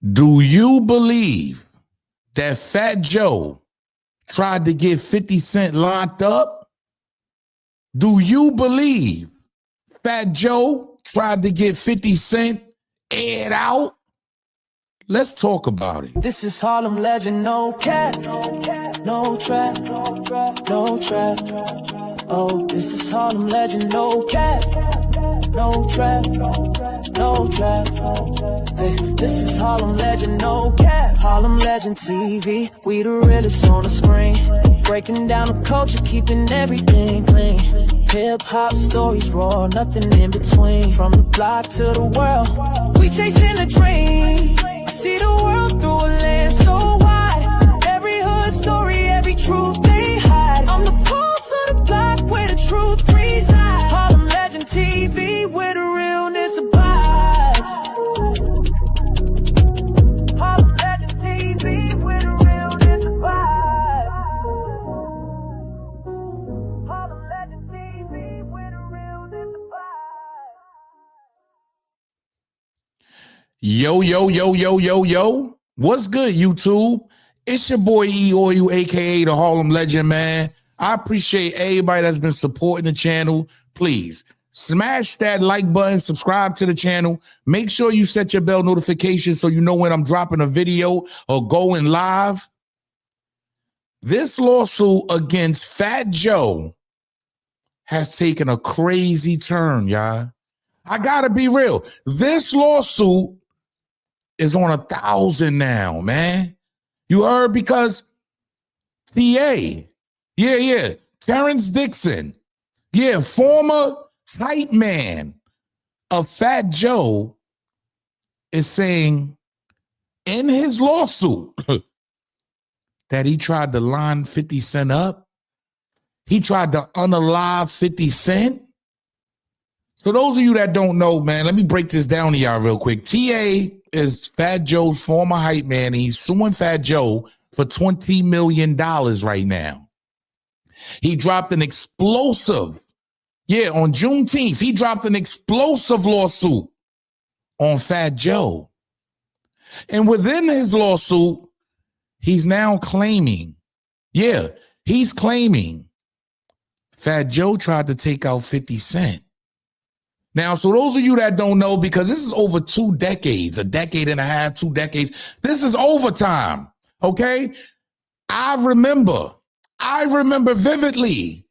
Do you believe that Fat Joe tried to get 50 Cent locked up? Do you believe Fat Joe tried to get 50 Cent aired out? Let's talk about it. This is Harlem Legend, no cap, no trap, no trap. Oh, this is Harlem Legend, no cap, no trap, no trap. Hey, this is Harlem Legend, no cap. Harlem Legend TV, we the realest on the screen. Breaking down the culture, keeping everything clean. Hip-hop stories raw, nothing in between. From the block to the world, we chasing a dream. See the world through a lens so wide. Every hood story, every truth they hide. I'm the pulse of the block where the truth resides. Harlem Legend TV where the realness abides. Harlem Legend TV where the realness abides. Harlem Legend TV where the realness abides. Yo. What's good, YouTube? It's your boy E-Oil, aka the Harlem Legend, man. I appreciate everybody that's been supporting the channel. Please smash that like button, subscribe to the channel. Make sure you set your bell notification so you know when I'm dropping a video or going live. This lawsuit against Fat Joe has taken a crazy turn, y'all. I gotta be real. This lawsuit is on 1,000 now, man. You heard? Because TA, Terrance Dixon, former hype man of Fat Joe is saying in his lawsuit that he tried to line 50 Cent up. He tried to unalive 50 Cent. So those of you that don't know, man, let me break this down to y'all real quick. TA is Fat Joe's former hype man. And he's suing Fat Joe for $20 million right now. He dropped an explosive, on Juneteenth, he dropped an explosive lawsuit on Fat Joe. And within his lawsuit, he's now claiming, he's claiming Fat Joe tried to take out 50 Cent. Now, so those of you that don't know, because this is over 2 decades, a decade and a half, 2 decades, this is overtime, okay? I remember vividly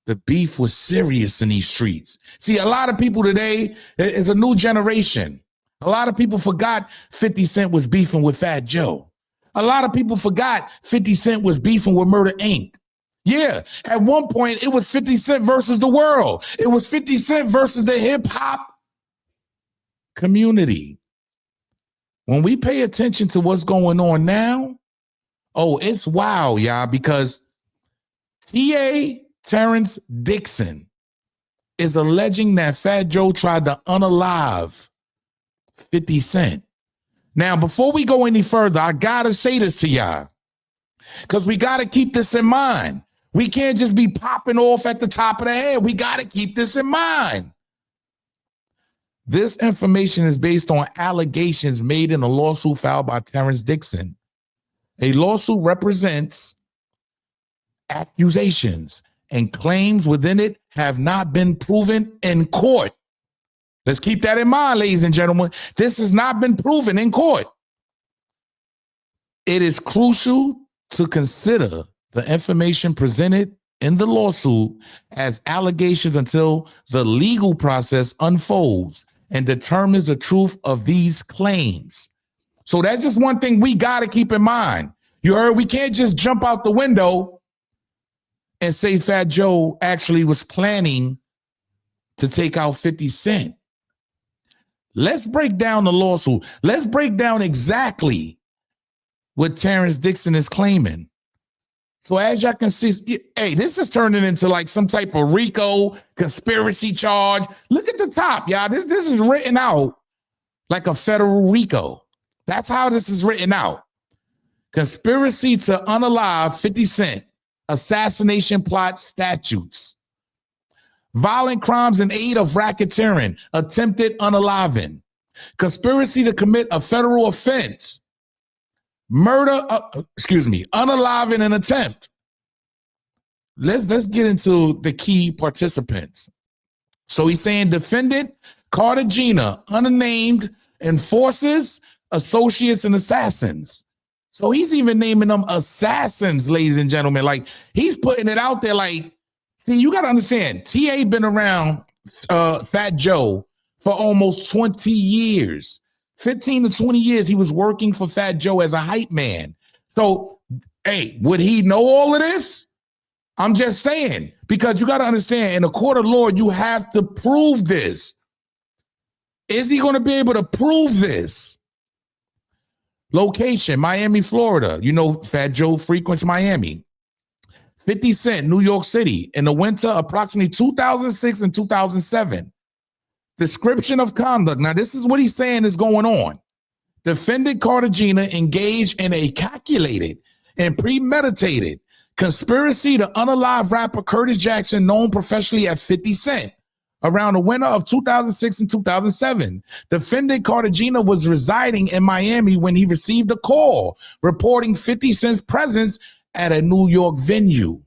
the beef was serious in these streets. See, a lot of people today, it's a new generation. A lot of people forgot 50 Cent was beefing with Fat Joe. A lot of people forgot 50 Cent was beefing with Murder Inc. Yeah, at one point, it was 50 Cent versus the world. It was 50 Cent versus the hip-hop community. When we pay attention to what's going on now, it's wild, y'all, because TA Terrance Dixon is alleging that Fat Joe tried to unalive 50 Cent. Now, before we go any further, I got to say this to y'all, because we got to keep this in mind. We can't just be popping off at the top of the head. We got to keep this in mind. This information is based on allegations made in a lawsuit filed by Terrance Dixon. A lawsuit represents accusations, and claims within it have not been proven in court. Let's keep that in mind, ladies and gentlemen. This has not been proven in court. It is crucial to consider the information presented in the lawsuit as allegations until the legal process unfolds and determines the truth of these claims. So that's just one thing we got to keep in mind. You heard? We can't just jump out the window and say Fat Joe actually was planning to take out 50 Cent. Let's break down the lawsuit. Let's break down exactly what Terrance Dixon is claiming. So as y'all can see, this is turning into like some type of RICO conspiracy charge. Look at the top, y'all. This is written out like a federal RICO. That's how this is written out. Conspiracy to unalive 50 Cent, assassination plot statutes, violent crimes in aid of racketeering, attempted unaliving, conspiracy to commit a federal offense, murder, unaliving an attempt. Let's get into the key participants. So he's saying defendant Cartagena, unnamed, enforcers, associates, and assassins. So he's even naming them assassins, ladies and gentlemen. Like, he's putting it out there like, see, you got to understand, TA been around Fat Joe for almost 20 years. 15 to 20 years he was working for Fat Joe as a hype man. So, hey, would he know all of this? I'm just saying, because you got to understand, in a court of law, you have to prove this. Is he going to be able to prove this? Location, Miami, Florida. You know, Fat Joe frequents Miami. 50 Cent, New York City. In the winter, approximately 2006 and 2007. Description of conduct. Now, this is what he's saying is going on. Defendant Cartagena engaged in a calculated and premeditated conspiracy to unalive rapper Curtis Jackson, known professionally as 50 Cent. Around the winter of 2006 and 2007, defendant Cartagena was residing in Miami when he received a call reporting 50 Cent's presence at a New York venue.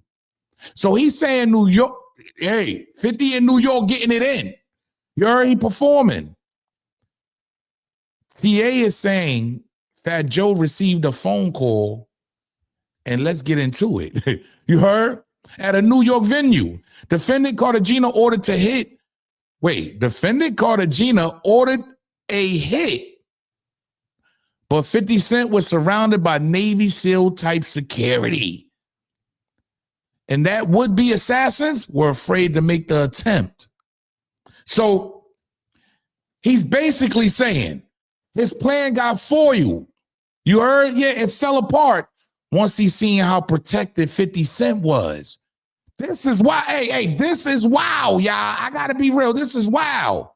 So he's saying New York, hey, 50 in New York getting it in. You're already performing. TA is saying Fat Joe received a phone call, and let's get into it. You heard? At a New York venue. Defendant Cartagena ordered a hit a hit, but 50 Cent was surrounded by Navy SEAL type security. And that would-be assassins were afraid to make the attempt. So he's basically saying his plan got foiled. You heard? Yeah, it fell apart once he seen how protected 50 Cent was. This is why, hey, this is wow, y'all. I gotta be real. This is wow.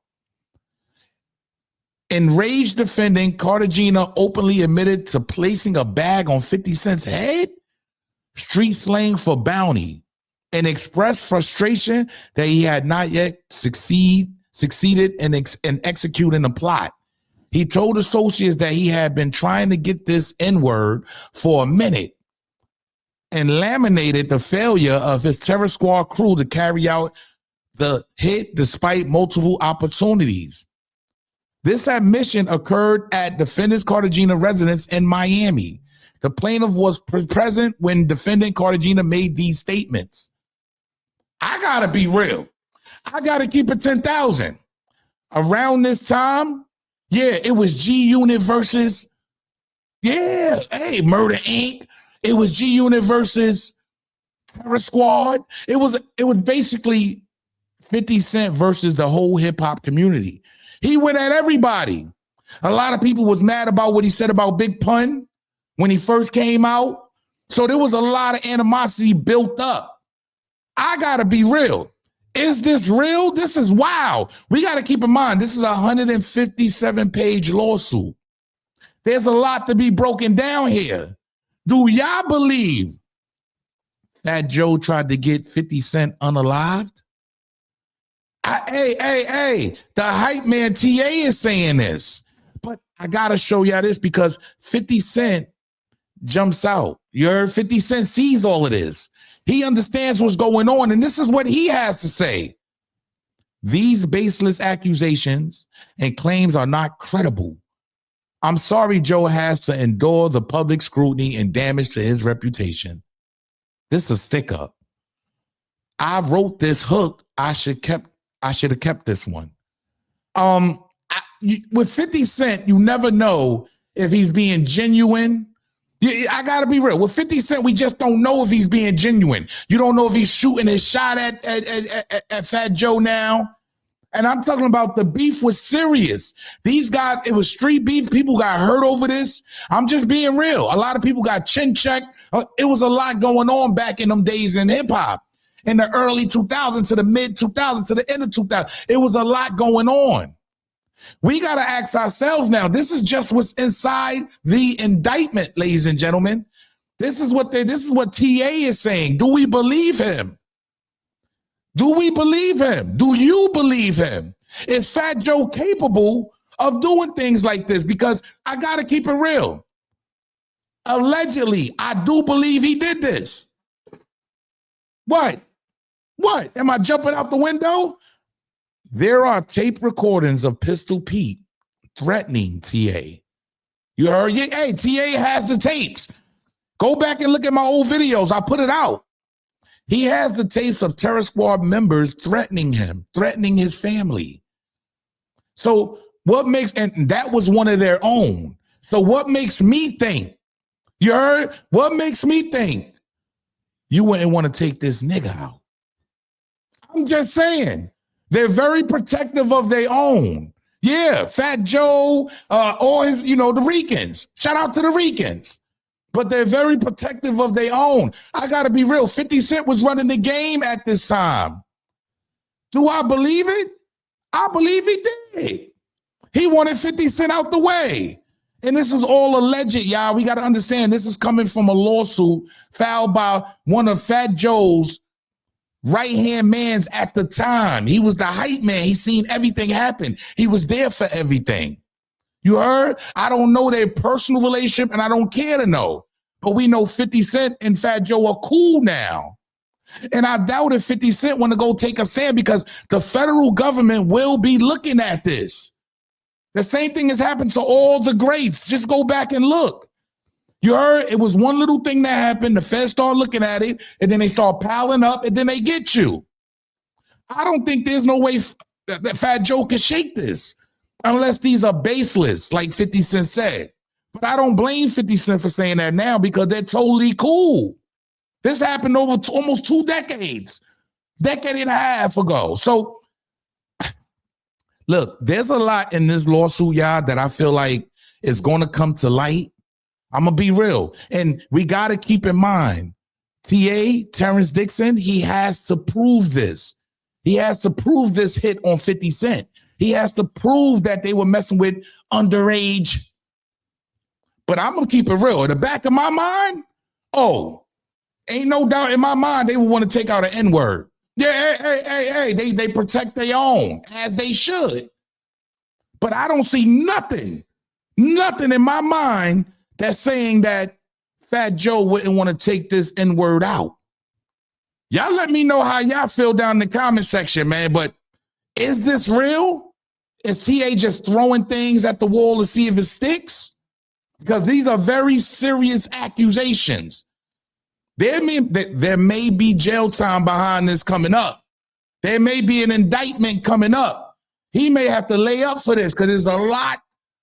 Enraged defendant Cartagena openly admitted to placing a bag on 50 Cent's head, street slang for bounty, and expressed frustration that he had not yet succeeded in executing the plot. He told associates that he had been trying to get this N-word for a minute and laminated the failure of his terror squad crew to carry out the hit despite multiple opportunities. This admission occurred at defendant's Cartagena residence in Miami. The plaintiff was present when defendant Cartagena made these statements. I gotta be real. I gotta keep it 10,000. Around this time, yeah, it was G-Unit versus, Murder Inc. It was G-Unit versus Terror Squad. It was basically 50 Cent versus the whole hip-hop community. He went at everybody. A lot of people was mad about what he said about Big Pun when he first came out. So there was a lot of animosity built up. I gotta be real. Is this real? This is wow. We got to keep in mind, this is a 157-page lawsuit. There's a lot to be broken down here. Do y'all believe Fat Joe tried to get 50 Cent unalived? The hype man TA is saying this. But I got to show y'all this because 50 Cent jumps out. You heard? 50 Cent sees all of this. He understands what's going on, and this is what he has to say. These baseless accusations and claims are not credible. I'm sorry Joe has to endure the public scrutiny and damage to his reputation. This is a stick-up. I wrote this hook. I should have kept this one. With 50 Cent, you never know if he's being genuine. I gotta be real. With 50 Cent, we just don't know if he's being genuine. You don't know if he's shooting his shot at Fat Joe now. And I'm talking about the beef was serious. These guys, it was street beef. People got hurt over this. I'm just being real. A lot of people got chin checked. It was a lot going on back in them days in hip hop. In the early 2000s to the mid 2000s to the end of 2000. It was a lot going on. We got to ask ourselves now, this is just what's inside the indictment, ladies and gentlemen. This is what TA is saying. Do we believe him? Do we believe him? Do you believe him? Is Fat Joe capable of doing things like this, because I got to keep it real. Allegedly, I do believe he did this. What? What? Am I jumping out the window? There are tape recordings of Pistol Pete threatening TA. You heard? Hey, TA has the tapes. Go back and look at my old videos. I put it out. He has the tapes of Terror Squad members threatening him, threatening his family. So what makes, and that was one of their own. So what makes me think, you heard? What makes me think you wouldn't want to take this nigga out? I'm just saying, they're very protective of their own. Yeah, Fat Joe, all his, the Ricans. Shout out to the Ricans. But they're very protective of their own. I got to be real. 50 Cent was running the game at this time. Do I believe it? I believe he did. He wanted 50 Cent out the way. And this is all alleged, y'all. We got to understand this is coming from a lawsuit filed by one of Fat Joe's right-hand mans at the time. He was the hype man. He seen everything happen. He was there for everything. You heard? I don't know their personal relationship, and I don't care to know. But we know 50 Cent and Fat Joe are cool now. And I doubt if 50 Cent want to go take a stand, because the federal government will be looking at this. The same thing has happened to all the greats. Just go back and look. You heard? It was one little thing that happened. The feds start looking at it, and then they start piling up, and then they get you. I don't think there's no way that Fat Joe can shake this, unless these are baseless, like 50 Cent said. But I don't blame 50 Cent for saying that now, because they're totally cool. This happened over almost 2 decades, decade and a half ago. So, look, there's a lot in this lawsuit, y'all, that I feel like is going to come to light. I'm going to be real. And we got to keep in mind, Terrance Dixon, he has to prove this. He has to prove this hit on 50 Cent. He has to prove that they were messing with underage. But I'm going to keep it real. In the back of my mind, ain't no doubt in my mind they would want to take out an N-word. Yeah, hey, they protect their own, as they should. But I don't see nothing in my mind that's saying that Fat Joe wouldn't want to take this N-word out. Y'all let me know how y'all feel down in the comment section, man. But is this real? Is TA just throwing things at the wall to see if it sticks? Because these are very serious accusations. There may be jail time behind this coming up. There may be an indictment coming up. He may have to lay up for this, because there's a lot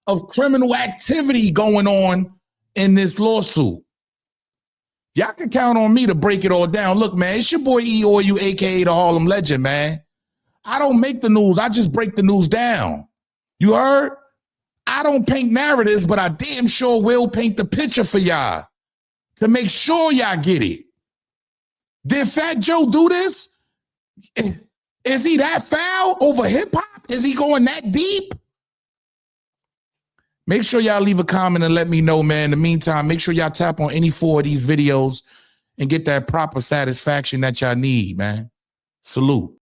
of criminal activity going on in this lawsuit. Y'all can count on me to break it all down. Look, man, it's your boy E-O-U, a.k.a. the Harlem Legend, man. I don't make the news. I just break the news down. You heard? I don't paint narratives, but I damn sure will paint the picture for y'all to make sure y'all get it. Did Fat Joe do this? Is he that foul over hip-hop? Is he going that deep? Make sure y'all leave a comment and let me know, man. In the meantime, make sure y'all tap on any 4 of these videos and get that proper satisfaction that y'all need, man. Salute.